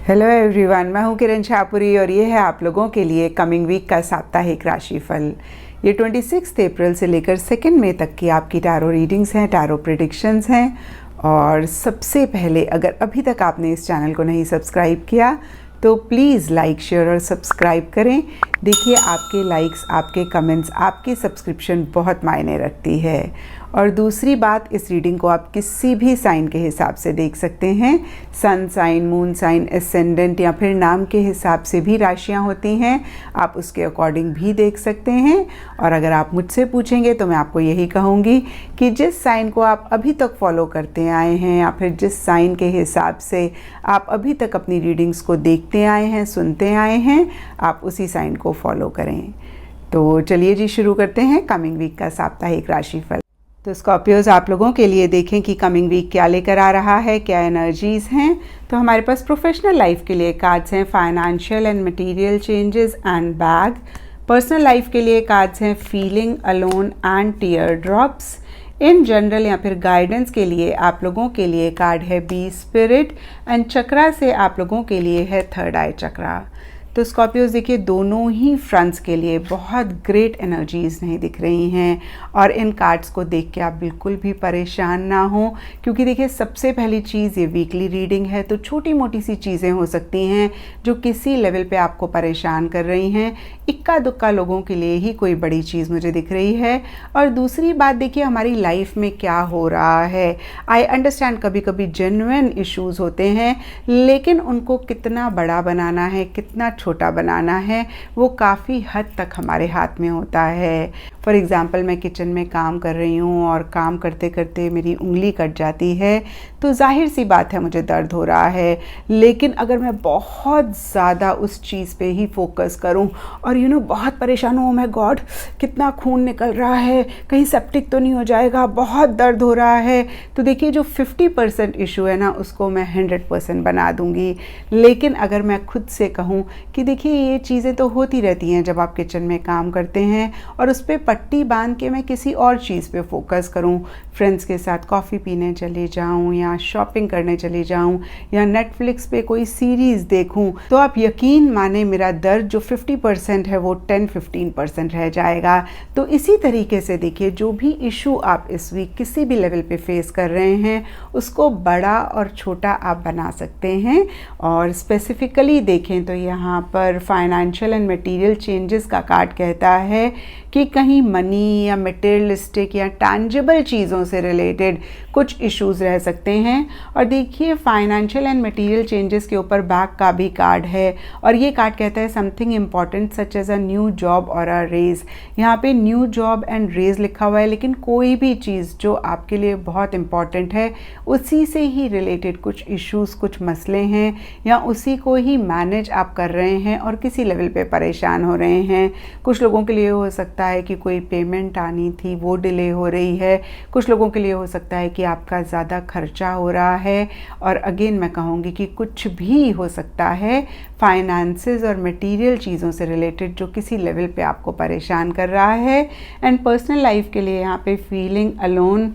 Hello everyone, मैं हूं किरण शाहपुरी और ये है आप लोगों के लिए कमिंग वीक का साप्ताहिक राशिफल। ये 26 अप्रैल से लेकर 2 मई तक की आपकी टैरो रीडिंग्स हैं, टैरो प्रेडिक्शंस हैं। और सबसे पहले, अगर अभी तक आपने इस चैनल को नहीं सब्सक्राइब किया तो प्लीज़ लाइक, शेयर और सब्सक्राइब करें। देखिए, आपके लाइक्स, आपके कमेंट्स, आपकी सब्सक्रिप्शन बहुत मायने रखती है। और दूसरी बात, इस रीडिंग को आप किसी भी साइन के हिसाब से देख सकते हैं। Sun sign, moon sign, ascendant या फिर नाम के हिसाब से भी राशियां होती हैं, आप उसके अकॉर्डिंग भी देख सकते हैं। और अगर आप मुझसे पूछेंगे तो मैं आपको यही कहूँगी कि जिस साइन को आप अभी तक फॉलो करते आए हैं या फिर जिस साइन के हिसाब से आप अभी तक अपनी रीडिंग्स को देखते आए हैं, सुनते आए हैं, आप उसी साइन को फॉलो करें। तो चलिए जी, शुरू करते हैं कमिंग वीक का साप्ताहिक राशिफल। तो स्कॉर्पियोज, आप लोगों के लिए देखें कि कमिंग वीक क्या लेकर आ रहा है, क्या एनर्जीज़ हैं। तो हमारे पास प्रोफेशनल लाइफ के लिए कार्ड्स हैं financial and material changes and bag. Personal life के लिए कार्ड्स हैं feeling alone and tear drops. In general या फिर गाइडेंस के लिए आप लोगों के लिए कार्ड है बी स्पिरिट एंड चक्रा से आप लोगों के लिए है थर्ड आई चक्रा। तो स्कॉर्पियोज, देखिए, दोनों ही फ्रंट्स के लिए बहुत ग्रेट एनर्जीज़ नहीं दिख रही हैं। और इन कार्ड्स को देख के आप बिल्कुल भी परेशान ना हो, क्योंकि देखिए, सबसे पहली चीज़, ये वीकली रीडिंग है तो छोटी मोटी सी चीज़ें हो सकती हैं जो किसी लेवल पे आपको परेशान कर रही हैं। इक्का दुक्का लोगों के लिए ही कोई बड़ी चीज़ मुझे दिख रही है। और दूसरी बात, देखिए, हमारी लाइफ में क्या हो रहा है। आई अंडरस्टैंड कभी कभी जेन्युइन इश्यूज़ होते हैं, लेकिन उनको कितना बड़ा बनाना है, कितना छोटा बनाना है, वो काफ़ी हद तक हमारे हाथ में होता है। फॉर एग्ज़ाम्पल, मैं किचन में काम कर रही हूँ और काम करते करते मेरी उंगली कट जाती है तो जाहिर सी बात है मुझे दर्द हो रहा है। लेकिन अगर मैं बहुत ज़्यादा उस चीज़ पे ही फोकस करूँ और बहुत परेशान हूँ, माय गॉड कितना खून निकल रहा है, कहीं सेप्टिक तो नहीं हो जाएगा, बहुत दर्द हो रहा है, तो देखिए, जो 50% इशू है ना, उसको मैं 100% बना दूँगी। लेकिन अगर मैं खुद से कहूँ कि देखिए, ये चीज़ें तो होती रहती हैं जब आप किचन में काम करते हैं, और उस पर पट्टी बांध के मैं किसी और चीज़ पे फोकस करूं, फ्रेंड्स के साथ कॉफ़ी पीने चले जाऊं या शॉपिंग करने चली जाऊं या नेटफ्लिक्स पे कोई सीरीज़ देखूं, तो आप यकीन माने मेरा दर्द जो 50% है वो 10-15% रह जाएगा। तो इसी तरीके से देखिए, जो भी इशू आप इस वीक किसी भी लेवल पे फेस कर रहे हैं, उसको बड़ा और छोटा आप बना सकते हैं। और स्पेसिफिकली देखें तो यहाँ पर फाइनेंशियल एंड मटेरियल चेंजेस का कार्ड कहता है कि कहीं मनी या मटेरियलिस्टिक या टैंजिबल चीज़ों से रिलेटेड कुछ इश्यूज़ रह सकते हैं। और देखिए, फाइनेंशियल एंड मटेरियल चेंजेस के ऊपर बैक का भी कार्ड है, और ये कार्ड कहता है something important such as a new job और अ रेज। यहाँ पे न्यू जॉब एंड रेज लिखा हुआ है, लेकिन कोई भी चीज़ जो आपके लिए बहुत इम्पॉर्टेंट है, उसी से ही रिलेटेड कुछ इश्यूज़, कुछ मसले हैं, या उसी को ही मैनेज आप कर रहे हैं और किसी लेवल पे परेशान हो रहे हैं। कुछ लोगों के लिए हो सकता है कि कोई पेमेंट आनी थी वो डिले हो रही है, कुछ लोगों के लिए हो सकता है कि आपका ज़्यादा खर्चा हो रहा है, और अगेन मैं कहूँगी कि कुछ भी हो सकता है फाइनेंसेस और मटेरियल चीज़ों से रिलेटेड जो किसी लेवल पे आपको परेशान कर रहा है। एंड पर्सनल लाइफ के लिए यहाँ पे feeling alone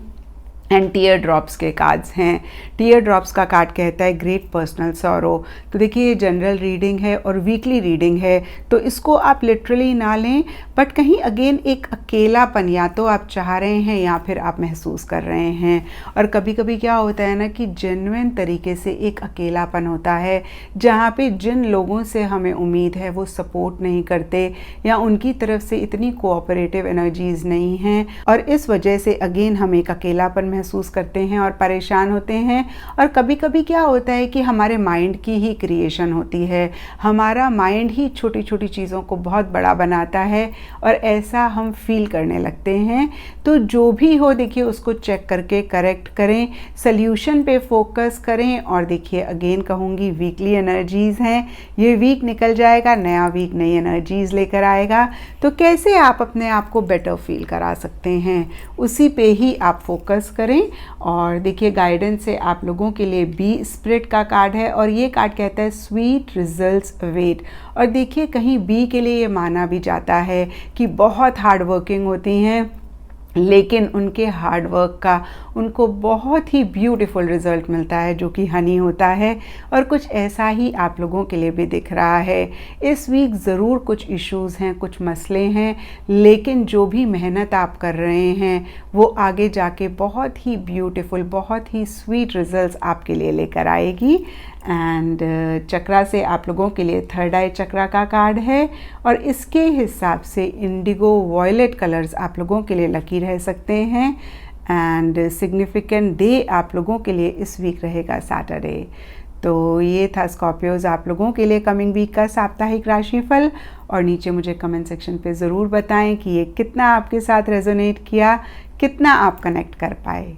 and tear drops के कार्ड्स हैं। टीयर ड्रॉप्स का कार्ड कहता है ग्रेट पर्सनल सॉरो। तो देखिए, ये जनरल रीडिंग है और वीकली रीडिंग है, तो इसको आप लिटरली ना लें, बट कहीं अगेन एक अकेलापन या तो आप चाह रहे हैं या फिर आप महसूस कर रहे हैं। और कभी कभी क्या होता है ना कि जेन्युइन तरीके से एक अकेलापन होता है, जहाँ पे जिन लोगों से हमें उम्मीद है वो सपोर्ट नहीं करते, या उनकी तरफ से इतनी कोऑपरेटिव एनर्जीज़ नहीं हैं, और इस वजह से अगेन हम एक अकेलापन महसूस करते हैं और परेशान होते हैं। और कभी कभी क्या होता है कि हमारे माइंड की ही क्रिएशन होती है, हमारा माइंड ही छोटी छोटी चीज़ों को बहुत बड़ा बनाता है और ऐसा हम फील करने लगते हैं। तो जो भी हो, देखिए, उसको चेक करके करेक्ट करें, सल्यूशन पे फोकस करें। और देखिए, अगेन कहूँगी, वीकली एनर्जीज़ हैं, ये वीक निकल जाएगा, नया वीक नई एनर्जीज़ लेकर आएगा। तो कैसे आप अपने आप को बेटर फील करा सकते हैं, उसी पे ही आप फोकस करें। और देखिए, गाइडेंस से आप लोगों के लिए बी स्पिरिट का कार्ड है, और ये कार्ड कहता है स्वीट रिजल्ट्स वेट। और देखिए, कहीं बी के लिए ये माना भी जाता है कि बहुत हार्ड वर्किंग होती हैं, लेकिन उनके हार्ड वर्क का उनको बहुत ही ब्यूटीफुल रिज़ल्ट मिलता है जो कि हनी होता है, और कुछ ऐसा ही आप लोगों के लिए भी दिख रहा है। इस वीक ज़रूर कुछ इश्यूज़ हैं, कुछ मसले हैं, लेकिन जो भी मेहनत आप कर रहे हैं वो आगे जाके बहुत ही ब्यूटीफुल, बहुत ही स्वीट रिज़ल्ट्स आपके लिए लेकर आएगी। एंड चक्रा से आप लोगों के लिए थर्ड आई चक्रा का कार्ड है, और इसके हिसाब से इंडिगो वॉयलेट कलर्स आप लोगों के लिए लकी रह सकते हैं। एंड सिग्निफिकेंट डे आप लोगों के लिए इस वीक रहेगा सैटरडे। तो ये था स्कॉर्पियोज आप लोगों के लिए कमिंग वीक का साप्ताहिक राशिफल। और नीचे मुझे कमेंट सेक्शन पे ज़रूर बताएं कि ये कितना आपके साथ रेजोनेट किया, कितना आप कनेक्ट कर पाए।